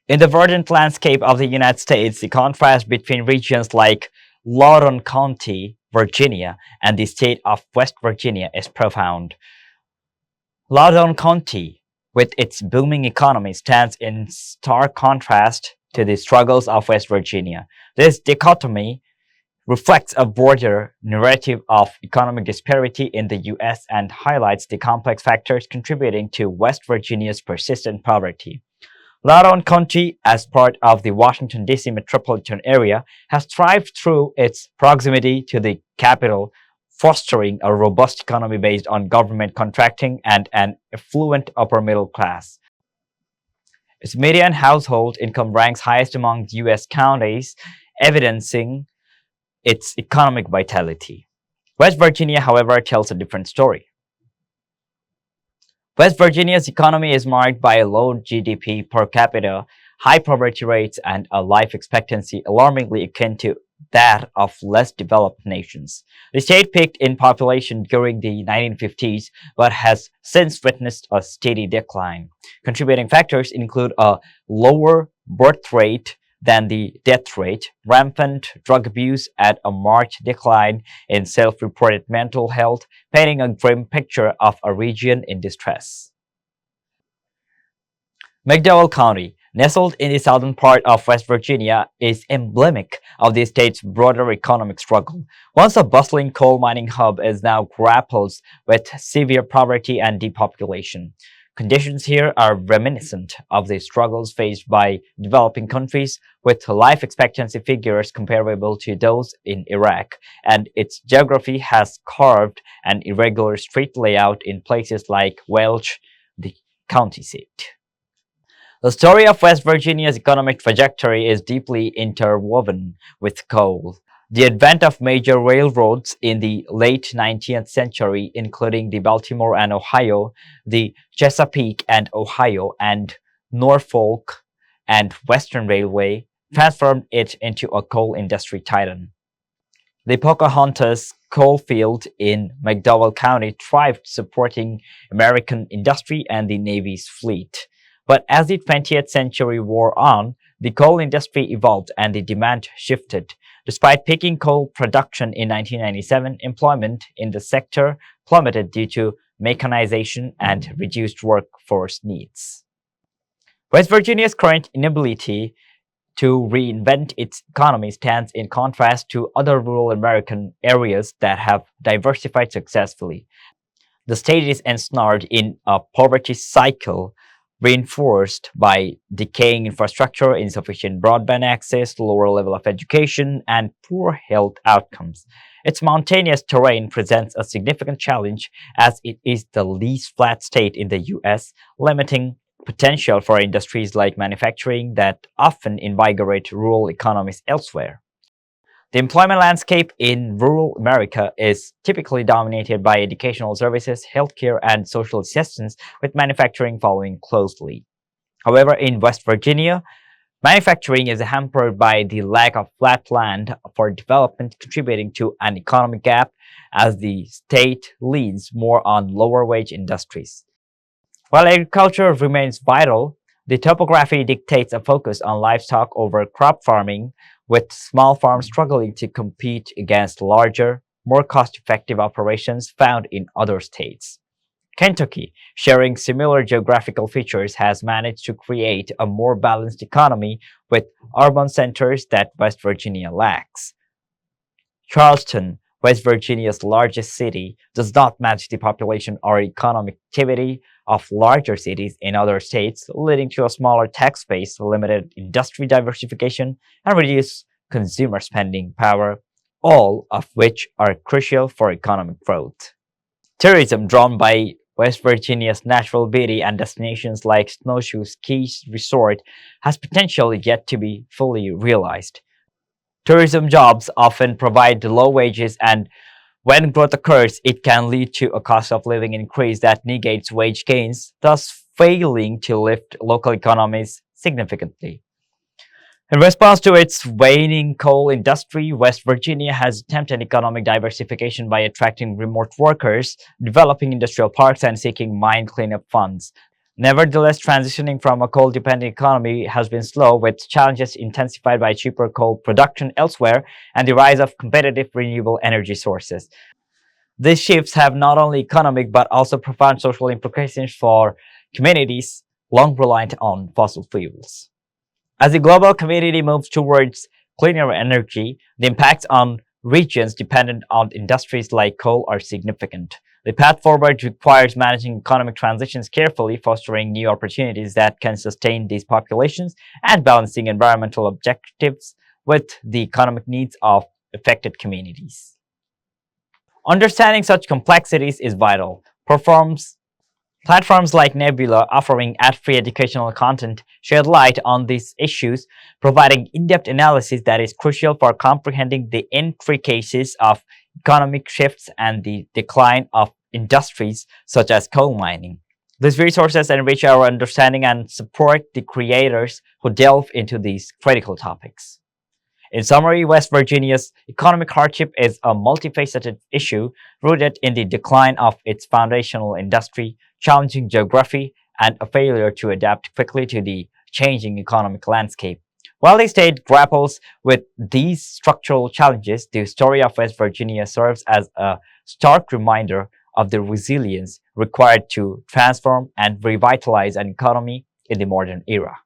In the verdant landscape of the United States, the contrast between regions like Loudoun County, Virginia, and the state of West Virginia is profound. Loudoun County, with its booming economy, stands in stark contrast to the struggles of West Virginia. This dichotomy reflects a broader narrative of economic disparity in the US and highlights the complex factors contributing to West Virginia's persistent poverty. Loudoun County, as part of the Washington, D.C. metropolitan area, has thrived through its proximity to the capital, fostering a robust economy based on government contracting and an affluent upper middle class. Its median household income ranks highest among U.S. counties, evidencing its economic vitality. West Virginia, however, tells a different story. West Virginia's economy is marked by a low GDP per capita, high poverty rates, and a life expectancy alarmingly akin to that of less developed nations. The state peaked in population during the 1950s but has since witnessed a steady decline. Contributing factors include a lower birth rate than the death rate, rampant drug abuse, and a marked decline in self-reported mental health, painting a grim picture of a region in distress. McDowell County, nestled in the southern part of West Virginia, is emblematic of the state's broader economic struggle. Once a bustling coal mining hub, it now grapples with severe poverty and depopulation. Conditions here are reminiscent of the struggles faced by developing countries, with life expectancy figures comparable to those in Iraq, and its geography has carved an irregular street layout in places like Welch, the county seat. The story of West Virginia's economic trajectory is deeply interwoven with coal. The advent of major railroads in the late 19th century, including the Baltimore and Ohio, the Chesapeake and Ohio, and Norfolk and Western Railway, transformed it into a coal industry titan. The Pocahontas coal field in McDowell County thrived, supporting American industry and the Navy's fleet. But as the 20th century wore on, the coal industry evolved and the demand shifted. Despite peaking coal production in 1997, employment in the sector plummeted due to mechanization and reduced workforce needs. West Virginia's current inability to reinvent its economy stands in contrast to other rural American areas that have diversified successfully. The state is ensnared in a poverty cycle reinforced by decaying infrastructure, insufficient broadband access, lower level of education, and poor health outcomes. Its mountainous terrain presents a significant challenge as it is the least flat state in the US, limiting potential for industries like manufacturing that often invigorate rural economies elsewhere. The employment landscape in rural America is typically dominated by educational services, healthcare, and social assistance, with manufacturing following closely. However, in West Virginia, manufacturing is hampered by the lack of flat land for development, contributing to an economic gap as the state leans more on lower wage industries. While agriculture remains vital, the topography dictates a focus on livestock over crop farming, with small farms struggling to compete against larger, more cost-effective operations found in other states. Kentucky, sharing similar geographical features, has managed to create a more balanced economy with urban centers that West Virginia lacks. Charleston, West Virginia's largest city, does not match the population or economic activity of larger cities in other states, leading to a smaller tax base, limited industry diversification, and reduced consumer spending power, all of which are crucial for economic growth. Tourism, drawn by West Virginia's natural beauty and destinations like Snowshoe Ski Resort, has potential yet to be fully realized. Tourism jobs often provide low wages, and when growth occurs, it can lead to a cost of living increase that negates wage gains, thus failing to lift local economies significantly. In response to its waning coal industry, West Virginia has attempted economic diversification by attracting remote workers, developing industrial parks, and seeking mine cleanup funds. Nevertheless, transitioning from a coal-dependent economy has been slow, with challenges intensified by cheaper coal production elsewhere and the rise of competitive renewable energy sources. These shifts have not only economic but also profound social implications for communities long reliant on fossil fuels. As the global community moves towards cleaner energy, the impacts on regions dependent on industries like coal are significant. The path forward requires managing economic transitions carefully, fostering new opportunities that can sustain these populations, and balancing environmental objectives with the economic needs of affected communities. Understanding such complexities is vital. Performs Platforms like Nebula, offering ad-free educational content, shed light on these issues, providing in-depth analysis that is crucial for comprehending the intricacies of economic shifts and the decline of industries such as coal mining. These resources enrich our understanding and support the creators who delve into these critical topics. In summary, West Virginia's economic hardship is a multifaceted issue rooted in the decline of its foundational industry, challenging geography, and a failure to adapt quickly to the changing economic landscape. While the state grapples with these structural challenges, the story of West Virginia serves as a stark reminder of the resilience required to transform and revitalize an economy in the modern era.